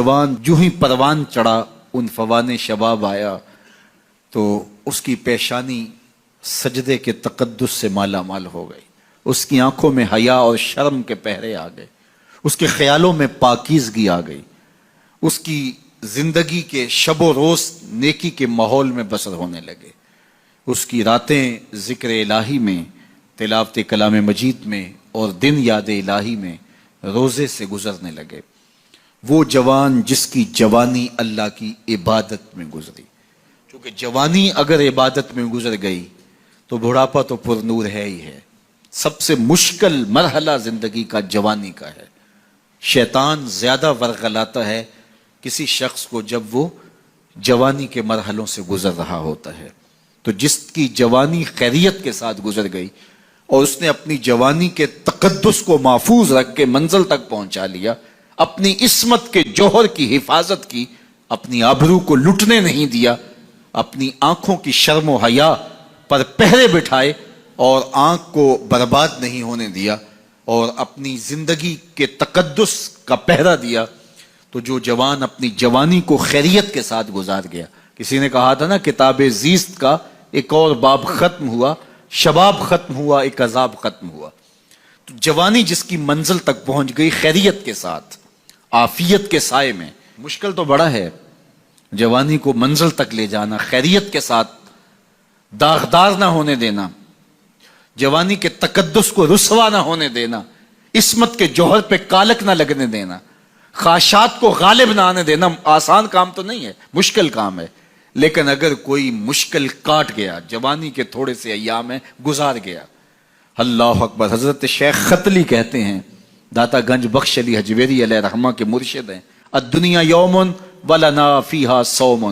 جوان جو ہی پروان چڑھا ان فوان شباب آیا تو اس کی پیشانی سجدے کے تقدس سے مالا مال ہو گئی، اس کی آنکھوں میں حیا اور شرم کے پہرے آ گئے، اس کے خیالوں میں پاکیزگی آ گئی، اس کی زندگی کے شب و روز نیکی کے ماحول میں بسر ہونے لگے، اس کی راتیں ذکر الہی میں، تلاوت کلام مجید میں اور دن یاد الہی میں روزے سے گزرنے لگے۔ وہ جوان جس کی جوانی اللہ کی عبادت میں گزری، کیونکہ جوانی اگر عبادت میں گزر گئی تو بڑھاپا تو پر نور ہے ہی ہے۔ سب سے مشکل مرحلہ زندگی کا جوانی کا ہے۔ شیطان زیادہ ورغلاتا ہے کسی شخص کو جب وہ جوانی کے مرحلوں سے گزر رہا ہوتا ہے۔ تو جس کی جوانی خیریت کے ساتھ گزر گئی اور اس نے اپنی جوانی کے تقدس کو محفوظ رکھ کے منزل تک پہنچا لیا، اپنی عصمت کے جوہر کی حفاظت کی، اپنی آبرو کو لٹنے نہیں دیا، اپنی آنکھوں کی شرم و حیا پر پہرے بٹھائے اور آنکھ کو برباد نہیں ہونے دیا اور اپنی زندگی کے تقدس کا پہرا دیا، تو جو جوان اپنی جوانی کو خیریت کے ساتھ گزار گیا۔ کسی نے کہا تھا نا، کتاب زیست کا ایک اور باب ختم ہوا، شباب ختم ہوا، ایک عذاب ختم ہوا۔ تو جوانی جس کی منزل تک پہنچ گئی خیریت کے ساتھ، عافیت کے سائے میں۔ مشکل تو بڑا ہے جوانی کو منزل تک لے جانا، خیریت کے ساتھ، داغدار نہ ہونے دینا، جوانی کے تقدس کو رسوا نہ ہونے دینا، عصمت کے جوہر پہ کالک نہ لگنے دینا، خواہشات کو غالب نہ آنے دینا۔ آسان کام تو نہیں ہے، مشکل کام ہے، لیکن اگر کوئی مشکل کاٹ گیا، جوانی کے تھوڑے سے ایام میں گزار گیا، اللہ اکبر۔ حضرت شیخ ختلی کہتے ہیں، داتا گنج بخش علی حجویری علیہ رحمہ کے مرشد ہیں، الدنیا یوم ولنا فیہا صوم۔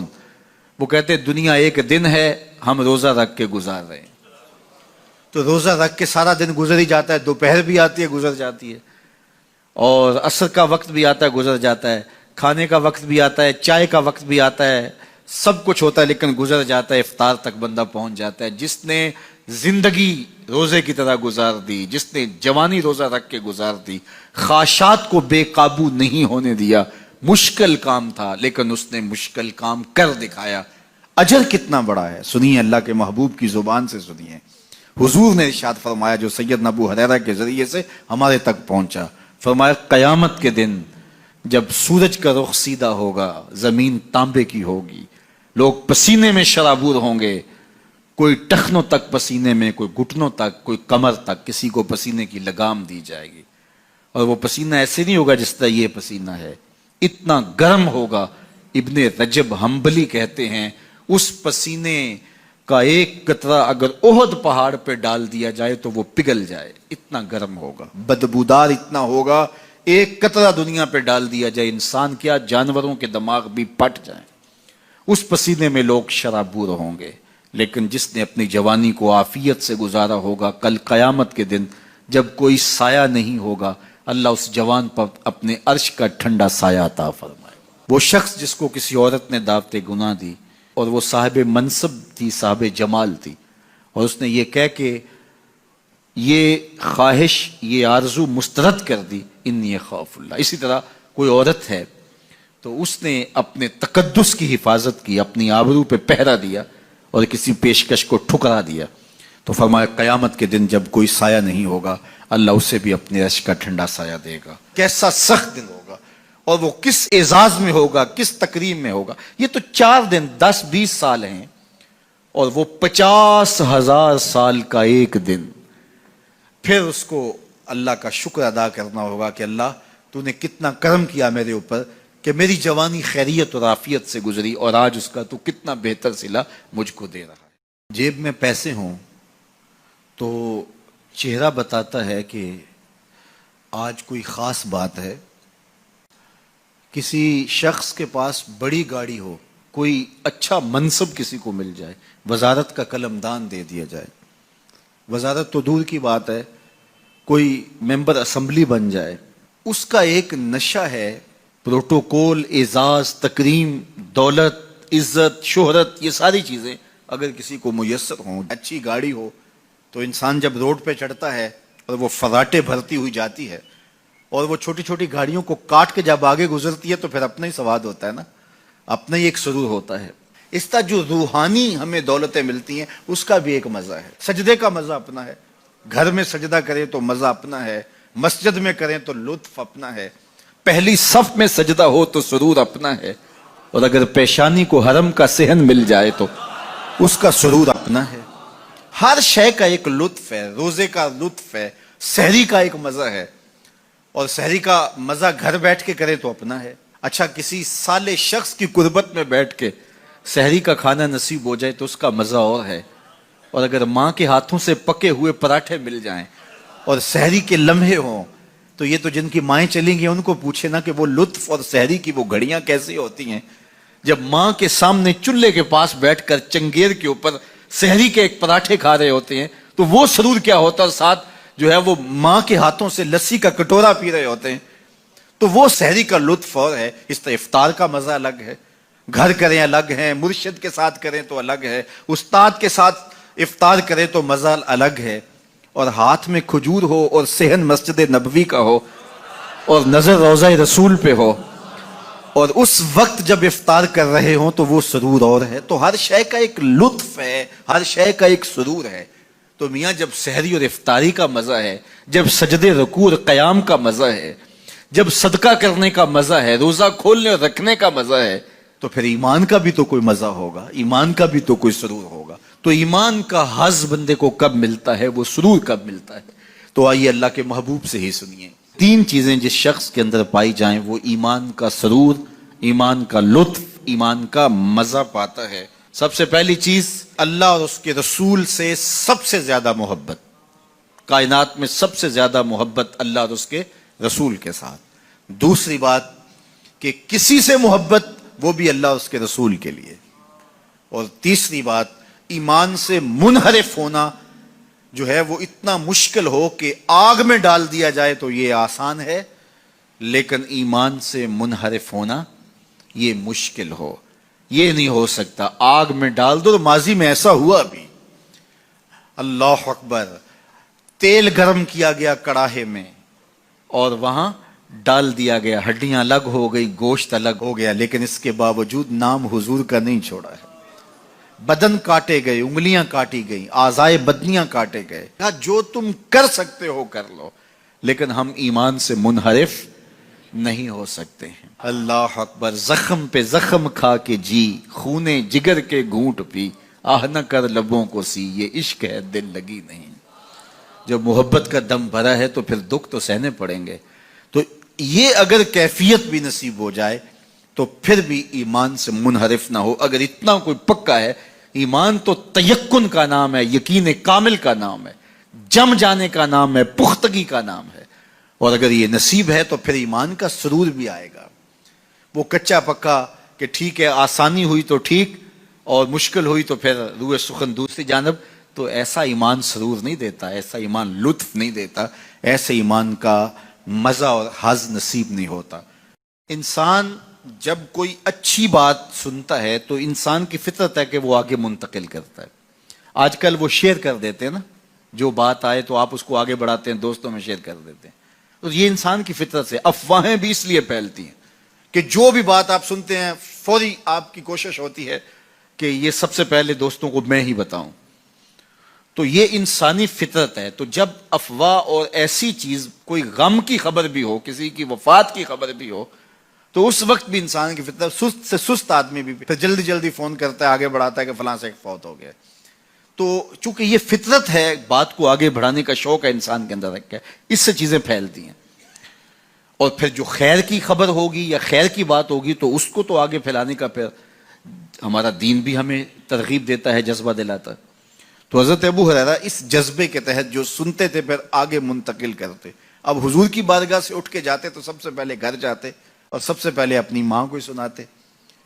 وہ کہتے ہیں دنیا ایک دن ہے، ہم روزہ رکھ کے گزار رہے ہیں۔ تو روزہ رکھ کے سارا دن گزر ہی جاتا ہے، دوپہر بھی آتی ہے گزر جاتی ہے، اور عصر کا وقت بھی آتا ہے گزر جاتا ہے، کھانے کا وقت بھی آتا ہے، چائے کا وقت بھی آتا ہے، سب کچھ ہوتا ہے، لیکن گزر جاتا ہے، افطار تک بندہ پہنچ جاتا ہے۔ جس نے زندگی روزے کی طرح گزار دی، جس نے جوانی روزہ رکھ کے گزار دی، خواہشات کو بے قابو نہیں ہونے دیا، مشکل کام تھا لیکن اس نے مشکل کام کر دکھایا۔ اجر کتنا بڑا ہے، سنیے اللہ کے محبوب کی زبان سے سنیے۔ حضور نے ارشاد فرمایا جو سیدنا ابو ہریرہ کے ذریعے سے ہمارے تک پہنچا، فرمایا قیامت کے دن جب سورج کا رخ سیدھا ہوگا، زمین تانبے کی ہوگی، لوگ پسینے میں شرابور ہوں گے، کوئی ٹخنوں تک پسینے میں، کوئی گھٹنوں تک، کوئی کمر تک، کسی کو پسینے کی لگام دی جائے گی، اور وہ پسینہ ایسے نہیں ہوگا جس طرح یہ پسینہ ہے، اتنا گرم ہوگا۔ ابن رجب حنبلی کہتے ہیں اس پسینے کا ایک قطرہ اگر احد پہاڑ پہ ڈال دیا جائے تو وہ پگھل جائے، اتنا گرم ہوگا، بدبودار اتنا ہوگا، ایک قطرہ دنیا پہ ڈال دیا جائے، انسان کیا جانوروں کے دماغ بھی پھٹ جائیں، اس پسینے میں لوگ شرابور ہوں گے۔ لیکن جس نے اپنی جوانی کو عافیت سے گزارا ہوگا، کل قیامت کے دن جب کوئی سایہ نہیں ہوگا، اللہ اس جوان پر اپنے عرش کا ٹھنڈا سایہ عطا فرمائے۔ وہ شخص جس کو کسی عورت نے دعوت گناہ دی اور وہ صاحب منصب تھی، صاحب جمال تھی، اور اس نے یہ کہہ کے یہ خواہش، یہ آرزو مسترد کر دی، انی خاف اللہ۔ اسی طرح کوئی عورت ہے تو اس نے اپنے تقدس کی حفاظت کی، اپنی آبرو پہ پہرا دیا اور کسی پیشکش کو ٹھکرا دیا، تو فرمایا قیامت کے دن جب کوئی سایہ نہیں ہوگا، اللہ اسے بھی اپنے عرش کا ٹھنڈا سایہ دے گا۔ کیسا سخت دن ہوگا، اور وہ کس اعزاز میں ہوگا، کس تکریم میں ہوگا۔ یہ تو 4 دن 10-20 سال ہیں، اور وہ 50,000 سال کا ایک دن۔ پھر اس کو اللہ کا شکر ادا کرنا ہوگا کہ اللہ تو نے کتنا کرم کیا میرے اوپر کہ میری جوانی خیریت اور عافیت سے گزری، اور آج اس کا تو کتنا بہتر صلہ مجھ کو دے رہا ہے۔ جیب میں پیسے ہوں تو چہرہ بتاتا ہے کہ آج کوئی خاص بات ہے۔ کسی شخص کے پاس بڑی گاڑی ہو، کوئی اچھا منصب کسی کو مل جائے، وزارت کا قلمدان دے دیا جائے، وزارت تو دور کی بات ہے، کوئی ممبر اسمبلی بن جائے، اس کا ایک نشہ ہے، پروٹوکول، اعزاز، تکریم، دولت، عزت، شہرت، یہ ساری چیزیں اگر کسی کو میسر ہوں، اچھی گاڑی ہو، تو انسان جب روڈ پہ چڑھتا ہے اور وہ فراٹے بھرتی ہوئی جاتی ہے اور وہ چھوٹی چھوٹی گاڑیوں کو کاٹ کے جب آگے گزرتی ہے تو پھر اپنا ہی سواد ہوتا ہے نا، اپنا ہی ایک سرور ہوتا ہے۔ اس طرح جو روحانی ہمیں دولتیں ملتی ہیں اس کا بھی ایک مزہ ہے۔ سجدے کا مزہ اپنا ہے، گھر میں سجدہ کریں تو مزہ اپنا ہے، مسجد میں کریں تو لطف اپنا ہے، پہلی صف میں سجدہ ہو تو سرور اپنا ہے، اور اگر پیشانی کو حرم کا صحن مل جائے تو اس کا سرور اپنا ہے۔ ہر شے کا ایک لطف ہے، روزے کا لطف ہے، سحری کا ایک مزہ ہے، اور سحری کا مزہ گھر بیٹھ کے کرے تو اپنا ہے۔ اچھا کسی سالے شخص کی قربت میں بیٹھ کے سحری کا کھانا نصیب ہو جائے تو اس کا مزہ اور ہے، اور اگر ماں کے ہاتھوں سے پکے ہوئے پراٹھے مل جائیں اور سحری کے لمحے ہوں تو یہ تو جن کی مائیں چلی گئی ان کو پوچھے نا کہ وہ لطف اور سحری کی وہ گھڑیاں کیسی ہوتی ہیں جب ماں کے سامنے چولہے کے پاس بیٹھ کر چنگیر کے اوپر سحری کے ایک پراٹھے کھا رہے ہوتے ہیں تو وہ سرور کیا ہوتا ہے، ساتھ جو ہے وہ ماں کے ہاتھوں سے لسی کا کٹورا پی رہے ہوتے ہیں تو وہ سحری کا لطف اور ہے۔ اس طرح افطار کا مزہ الگ ہے، گھر کریں الگ ہے، مرشد کے ساتھ کریں تو الگ ہے، استاد کے ساتھ افطار کریں تو مزہ الگ ہے، اور ہاتھ میں کھجور ہو اور صحن مسجد نبوی کا ہو اور نظر روضہ رسول پہ ہو اور اس وقت جب افطار کر رہے ہوں تو وہ سرور اور ہے۔ تو ہر شے کا ایک لطف ہے، ہر شے کا ایک سرور ہے۔ تو میاں جب سحری اور افطاری کا مزہ ہے، جب سجدے رکوع اور قیام کا مزہ ہے، جب صدقہ کرنے کا مزہ ہے، روزہ کھولنے اور رکھنے کا مزہ ہے، تو پھر ایمان کا بھی تو کوئی مزہ ہوگا، ایمان کا بھی تو کوئی سرور ہوگا۔ تو ایمان کا حظ بندے کو کب ملتا ہے، وہ سرور کب ملتا ہے؟ تو آئیے اللہ کے محبوب سے ہی سنیے۔ تین چیزیں جس شخص کے اندر پائی جائیں وہ ایمان کا سرور، ایمان کا لطف، ایمان کا مزہ پاتا ہے۔ سب سے پہلی چیز، اللہ اور اس کے رسول سے سب سے زیادہ محبت، کائنات میں سب سے زیادہ محبت اللہ اور اس کے رسول کے ساتھ۔ دوسری بات کہ کسی سے محبت وہ بھی اللہ اور اس کے رسول کے لیے۔ اور تیسری بات، ایمان سے منحرف ہونا جو ہے وہ اتنا مشکل ہو کہ آگ میں ڈال دیا جائے تو یہ آسان ہے، لیکن ایمان سے منحرف ہونا یہ مشکل ہو، یہ نہیں ہو سکتا۔ آگ میں ڈال دو تو ماضی میں ایسا ہوا بھی، اللہ اکبر، تیل گرم کیا گیا کڑاہے میں اور وہاں ڈال دیا گیا، ہڈیاں الگ ہو گئی، گوشت الگ ہو گیا، لیکن اس کے باوجود نام حضور کا نہیں چھوڑا ہے۔ بدن کاٹے گئے، انگلیاں کاٹی گئیں، اعضائے بدنیاں کاٹے گئے، جو تم کر سکتے ہو کر لو، لیکن ہم ایمان سے منحرف نہیں ہو سکتے ہیں۔ اللہ اکبر، زخم پہ زخم کھا کے جی، خونے جگر کے گھونٹ پی، آہ نہ کر لبوں کو سی، یہ عشق ہے دل لگی نہیں۔ جب محبت کا دم بھرا ہے تو پھر دکھ تو سہنے پڑیں گے۔ تو یہ اگر کیفیت بھی نصیب ہو جائے تو پھر بھی ایمان سے منحرف نہ ہو۔ اگر اتنا کوئی پکا ہے، ایمان تو تیقن کا نام ہے، یقین کامل کا نام ہے، جم جانے کا نام ہے، پختگی کا نام ہے، اور اگر یہ نصیب ہے تو پھر ایمان کا سرور بھی آئے گا۔ وہ کچا پکا کہ ٹھیک ہے، آسانی ہوئی تو ٹھیک اور مشکل ہوئی تو پھر روئے سخن دوسری جانب، تو ایسا ایمان سرور نہیں دیتا، ایسا ایمان لطف نہیں دیتا، ایسے ایمان کا مزہ اور حظ نصیب نہیں ہوتا۔ انسان جب کوئی اچھی بات سنتا ہے تو انسان کی فطرت ہے کہ وہ آگے منتقل کرتا ہے۔ آج کل وہ شیئر کر دیتے ہیں نا، جو بات آئے تو آپ اس کو آگے بڑھاتے ہیں، دوستوں میں شیئر کر دیتے ہیں۔ تو یہ انسان کی فطرت سے افواہیں بھی اس لیے پھیلتی ہیں کہ جو بھی بات آپ سنتے ہیں فوری آپ کی کوشش ہوتی ہے کہ یہ سب سے پہلے دوستوں کو میں ہی بتاؤں۔ تو یہ انسانی فطرت ہے۔ تو جب افواہ اور ایسی چیز، کوئی غم کی خبر بھی ہو، کسی کی وفات کی خبر بھی ہو، تو اس وقت بھی انسان کی فطرت، سست سے سست آدمی بھی پھر جلدی جلدی فون کرتا ہے، آگے بڑھاتا ہے کہ فلاں سے ایک فوت ہو گیا۔ تو چونکہ یہ فطرت ہے، بات کو آگے بڑھانے کا شوق ہے انسان کے اندر رکھا ہے، اس سے چیزیں پھیلتی ہیں۔ اور پھر جو خیر کی خبر ہوگی یا خیر کی بات ہوگی تو اس کو تو آگے پھیلانے کا پھر ہمارا دین بھی ہمیں ترغیب دیتا ہے، جذبہ دلاتا ہے۔ تو حضرت ابو ہریرہ اس جذبے کے تحت جو سنتے تھے پھر آگے منتقل کرتے۔ اب حضور کی بارگاہ سے اٹھ کے جاتے تو سب سے پہلے گھر جاتے اور سب سے پہلے اپنی ماں کو سناتے،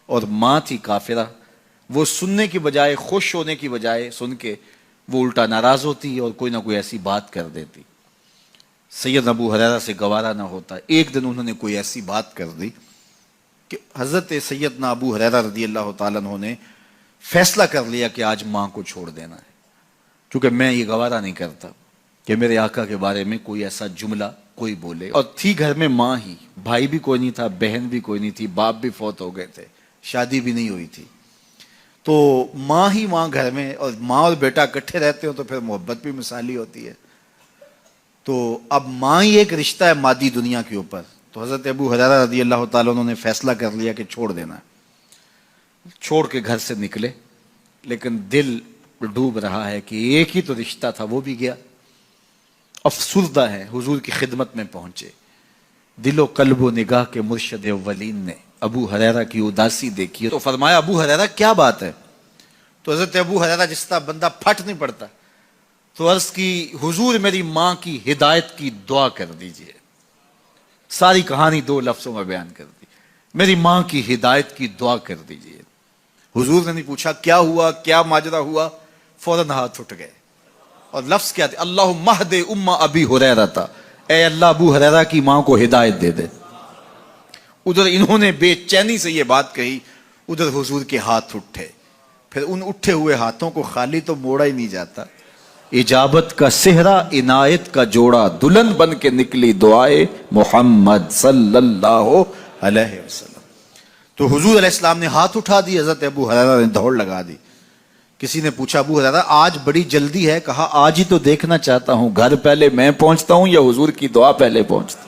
اور ماں تھی کافرہ، وہ سننے کی بجائے، خوش ہونے کی بجائے سن کے وہ الٹا ناراض ہوتی اور کوئی نہ کوئی ایسی بات کر دیتی۔ سید ابو ہریرہ سے گوارا نہ ہوتا، ایک دن انہوں نے کوئی ایسی بات کر دی کہ حضرت سیدنا ابو ہریرہ رضی اللہ تعالیٰ عنہ نے فیصلہ کر لیا کہ آج ماں کو چھوڑ دینا ہے، کیونکہ میں یہ گوارا نہیں کرتا کہ میرے آقا کے بارے میں کوئی ایسا جملہ کوئی بولے. اور تھی گھر میں ماں ہی, بھائی بھی کوئی نہیں تھا, بہن بھی کوئی نہیں تھی, باپ بھی فوت ہو گئے تھے, شادی بھی نہیں ہوئی تھی. تو ماں ہی ماں گھر میں, اور ماں اور بیٹا اکٹھے رہتے ہو تو پھر محبت بھی مثالی ہوتی ہے. تو اب ماں ہی ایک رشتہ ہے مادی دنیا کے اوپر. تو حضرت ابو ہریرہ رضی اللہ تعالیٰ عنہ نے فیصلہ کر لیا کہ چھوڑ دینا ہے. چھوڑ کے گھر سے نکلے, لیکن دل ڈوب رہا ہے کہ ایک ہی تو رشتہ تھا, وہ بھی گیا. افسردہ ہے, حضور کی خدمت میں پہنچے. دل و قلب و نگاہ کے مرشد اولین نے ابو ہریرہ کی اداسی دیکھی تو فرمایا ابو ہریرہ کیا بات ہے. تو حضرت ابو ہریرہ جس طرح بندہ پھٹ نہیں پڑتا, تو عرض کی حضور میری ماں کی ہدایت کی دعا کر دیجئے. ساری کہانی 2 لفظوں میں بیان کر دی, میری ماں کی ہدایت کی دعا کر دیجئے. حضور نے نہیں پوچھا کیا ہوا, کیا ماجرا ہوا, فوراً ہاتھ اٹھ گئے. اور لفظ کیا تھے, اللہم اہد ام ابی ہریرہ تھا, اے اللہ ابو ہریرہ کی ماں کو ہدایت دے دے. ادھر انہوں نے بے چینی سے یہ بات کہی, ادھر حضور کے ہاتھ اٹھے. پھر ان اٹھے ہوئے ہاتھوں کو خالی تو موڑا ہی نہیں جاتا. اجابت کا صحرا, عنایت کا جوڑا, دلہن بن کے نکلی دعائے محمد صلی اللہ علیہ وسلم. تو حضور علیہ السلام نے ہاتھ اٹھا دی, حضرت ابو ہریرہ نے دوڑ لگا دی. کسی نے پوچھا ابو ہریرہ آج بڑی جلدی ہے؟ کہا آج ہی تو دیکھنا چاہتا ہوں, گھر پہلے میں پہنچتا ہوں یا حضور کی دعا پہلے پہنچتی.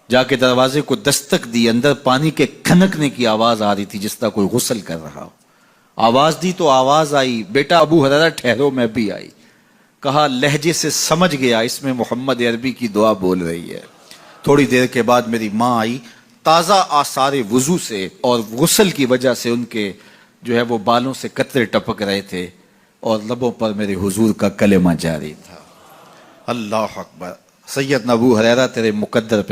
جا کے دروازے کو دستک دی, اندر پانی کے کھنکنے کی آواز آ رہی تھی جس طرح کوئی غسل کر رہا ہو. آواز دی تو آواز آئی, بیٹا ابو ہریرہ ٹھہرو. میں بھی آئی. کہا لہجے سے سمجھ گیا اس میں محمد عربی کی دعا بول رہی ہے. تھوڑی دیر کے بعد میری ماں آئی, تازہ آثار وضو سے, اور غسل کی وجہ سے ان کے جو ہے وہ بالوں سے قطرے ٹپک رہے تھے, اور لبوں پر میرے حضور کا کلمہ جاری تھا. اللہ اکبر. سیدنا ابو ہریرہ تیرے مقدر پہ